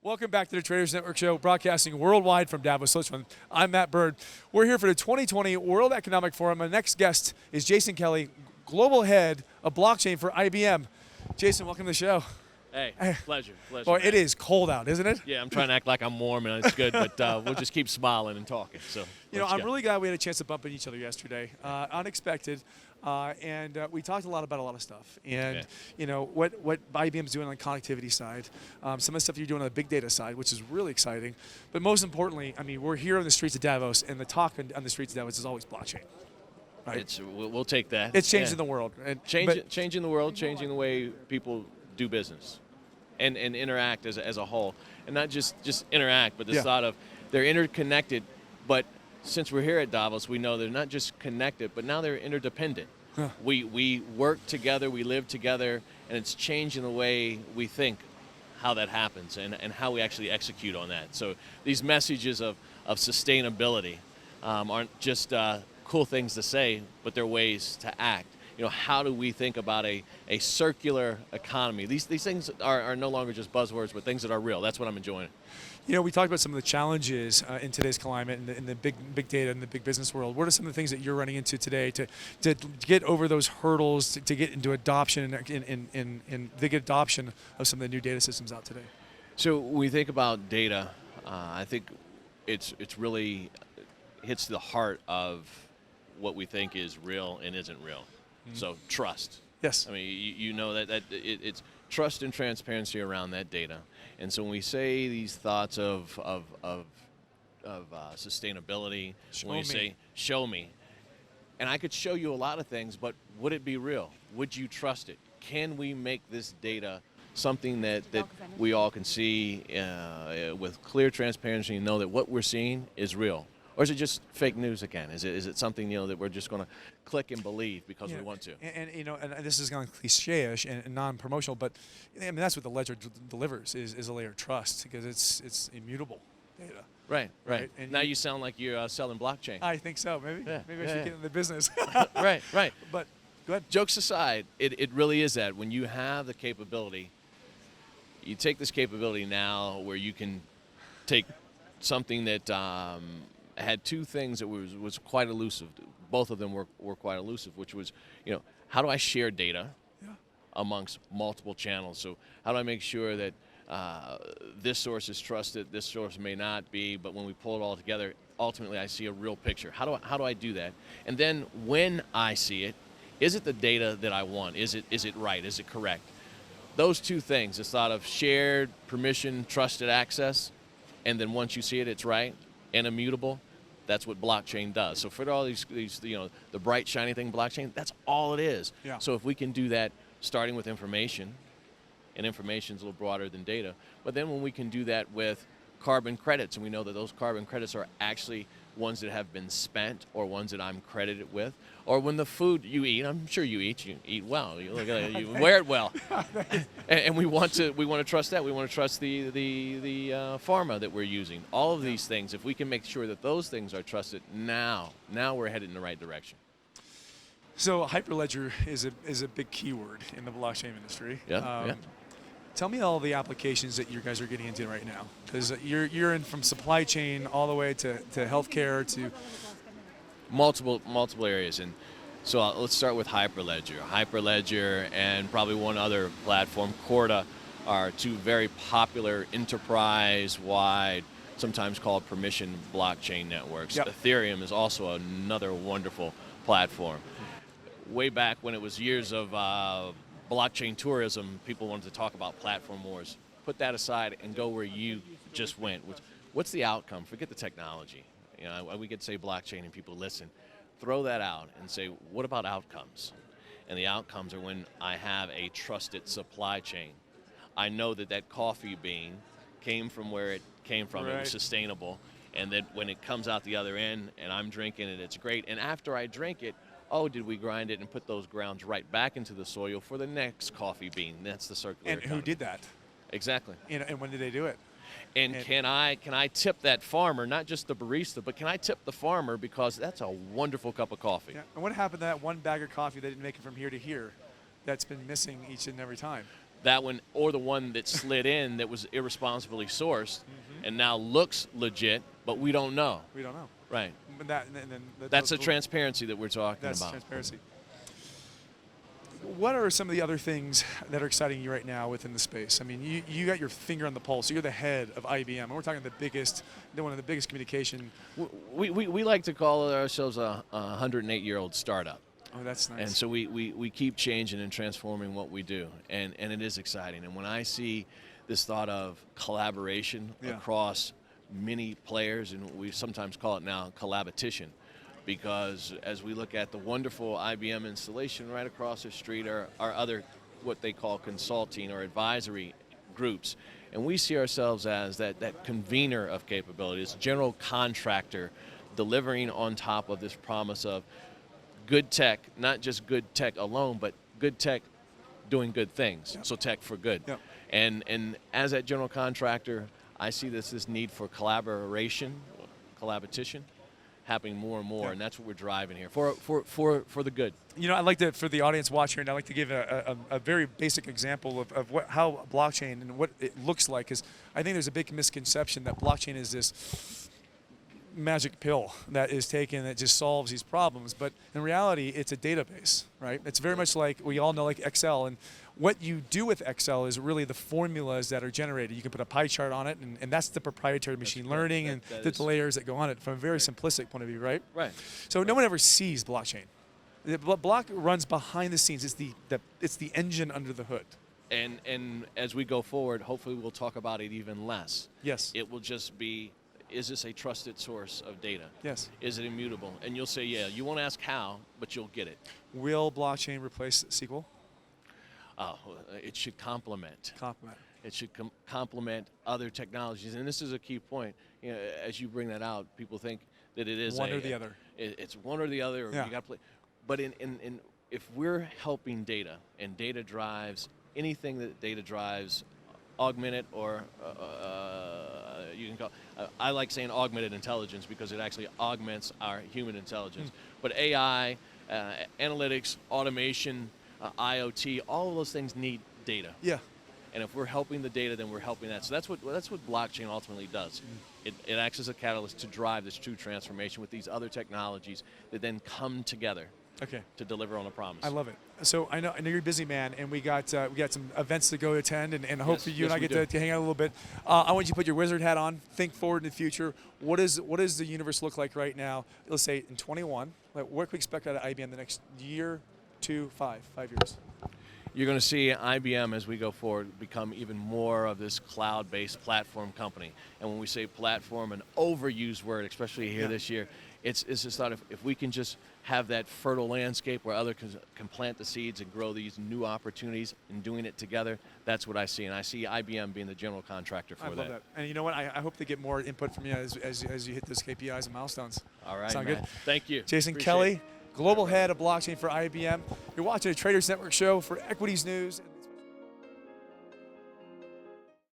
Welcome back to the Traders Network Show, broadcasting worldwide from Davos, Switzerland. I'm Matt Bird. We're here for the 2020 World Economic Forum. My next guest is Jason Kelley, Global Head of Blockchain for IBM. Jason, welcome to the show. Hey, pleasure. Well, it is cold out, isn't it? Yeah, I'm trying to act like I'm warm and it's good, but we'll just keep smiling and talking. So, I'm really glad we had a chance to bump into each other yesterday. Unexpected. And we talked a lot about a lot of stuff. And, what IBM's doing on the connectivity side, some of the stuff you're doing on the big data side, which is really exciting. But most importantly, we're here on the streets of Davos, and the talk on the streets of Davos is always blockchain. Right? We'll take that. It's changing the world. Changing the world, changing the way people do business and interact as a whole. And not just interact, but this thought of they're interconnected, but since we're here at Davos, we know they're not just connected, but now they're interdependent. Huh. We work together, we live together, and it's changing the way we think how that happens and how we actually execute on that. So these messages of sustainability aren't just cool things to say, but they're ways to act. How do we think about a circular economy? These things are no longer just buzzwords, but things that are real. That's what I'm enjoying. We talked about some of the challenges in today's climate in the big data and the big business world. What are some of the things that you're running into today to get over those hurdles, to get into adoption and the adoption of some of the new data systems out today? So when we think about data, I think it's really hits the heart of what we think is real and isn't real. So trust. Yes. You know that it's trust and transparency around that data. And so when we say these thoughts of sustainability, say show me, and I could show you a lot of things, but would it be real? Would you trust it? Can we make this data something that we all can see with clear transparency and know that what we're seeing is real? Or is it just fake news again? Is it something that we're just going to click and believe because we want to? And this is kind of cliche-ish and non-promotional, but that's what the ledger delivers is a layer of trust because it's immutable data. Right. And now you sound like you're selling blockchain. I think so. Maybe I should get in the business. Right. But go ahead. Jokes aside, it really is that when you have the capability, you take this capability now where you can take something that had two things that was quite elusive. Both of them were quite elusive, which was, how do I share data amongst multiple channels? So how do I make sure that this source is trusted, this source may not be, but when we pull it all together, ultimately I see a real picture. How do I do that? And then when I see it, is it the data that I want? Is it right? Is it correct? Those two things, this thought of shared, permission, trusted access, and then once you see it, it's right and immutable. That's what blockchain does. So for all these the bright, shiny thing, blockchain, that's all it is. Yeah. So if we can do that starting with information, and information is a little broader than data, but then when we can do that with carbon credits, and we know that those carbon credits are actually ones that have been spent or ones that I'm credited with, or when the food you eat, I'm sure you eat well, you look at it, you wear it well, and we want to trust that. We want to trust the pharma that we're using. All of these things, if we can make sure that those things are trusted, now we're headed in the right direction. So Hyperledger is a big keyword in the blockchain industry. Yeah. Tell me all the applications that you guys are getting into right now, because you're in from supply chain all the way to healthcare to multiple areas. And so let's start with Hyperledger. Hyperledger and probably one other platform, Corda, are two very popular enterprise-wide, sometimes called permission blockchain networks. Yep. Ethereum is also another wonderful platform. Way back when it was years of blockchain tourism, people wanted to talk about platform wars. Put that aside and go where you just went. What's the outcome? Forget the technology. We could say blockchain and people listen. Throw that out and say, what about outcomes? And the outcomes are when I have a trusted supply chain. I know that coffee bean came from where it came from. Right. It was sustainable. And that when it comes out the other end and I'm drinking it, it's great. And after I drink it, did we grind it and put those grounds right back into the soil for the next coffee bean? That's the circular economy. Who did that? Exactly. And when did they do it? And can I tip that farmer, not just the barista, but can I tip the farmer because that's a wonderful cup of coffee? Yeah. And what happened to that one bag of coffee that didn't make it from here to here that's been missing each and every time? that one or the one that slid in that was irresponsibly sourced and now looks legit, but we don't know. We don't know. Right. And That's the transparency that we're talking that's about. Transparency. What are some of the other things that are exciting you right now within the space? I mean, you got your finger on the pulse. You're the head of IBM, and we're talking one of the biggest communication. We like to call ourselves a 108-year-old startup. Oh, that's nice. And so we keep changing and transforming what we do, and it is exciting. And when I see this thought of collaboration across many players, and we sometimes call it now collaboration, because as we look at the wonderful IBM installation right across the street are other what they call consulting or advisory groups. And we see ourselves as that convener of capabilities, general contractor delivering on top of this promise of good tech, not just good tech alone, but good tech doing good things, so tech for good. Yep. And as that general contractor, I see this need for collaboration happening more and more, and that's what we're driving here for the good. You know, I'd like to, for the audience watching, I'd like to give a very basic example of how blockchain and what it looks like, because I think there's a big misconception that blockchain is this magic pill that is taken that just solves these problems, but in reality, it's a database, right? It's very much like, we all know, like Excel, and what you do with Excel is really the formulas that are generated. You can put a pie chart on it, and that's the proprietary machine learning and the layers that go on it from a very simplistic point of view, right? Right. So no one ever sees blockchain. The block runs behind the scenes. It's the engine under the hood. And as we go forward, hopefully we'll talk about it even less. Yes. It will just be, is this a trusted source of data? Yes. Is it immutable? And you'll say, yeah. You won't ask how, but you'll get it. Will blockchain replace SQL? Oh, it should complement. It should complement other technologies, and this is a key point. You know, as you bring that out, people think that it is one or the other. It's one or the other. Or you got to play. But if we're helping data, and data drives anything that data drives, augmented or you can call. I like saying augmented intelligence because it actually augments our human intelligence. But AI, analytics, automation, IoT, all of those things need data. Yeah. And if we're helping the data, then we're helping that. So that's what blockchain ultimately does. It acts as a catalyst to drive this true transformation with these other technologies that then come together. Okay. To deliver on a promise. I love it. So I know you're a busy man, and we got some events to go attend, and hopefully you and I get to hang out a little bit. I want you to put your wizard hat on. Think forward in the future. What does the universe look like right now? Let's say in 21. What can we expect out of IBM the next year, 2, 5 years? You're going to see IBM as we go forward become even more of this cloud-based platform company. And when we say platform, an overused word, especially here this year, it's just thought if we can just have that fertile landscape where others can plant the seeds and grow these new opportunities and doing it together, that's what I see. And I see IBM being the general contractor for that. I love that. And you know what? I hope to get more input from you as you hit those KPIs and milestones. All right, Sound man. good? Thank you. Jason Kelley, Global Head of Blockchain for IBM. You're watching a Traders Network show for Equities News.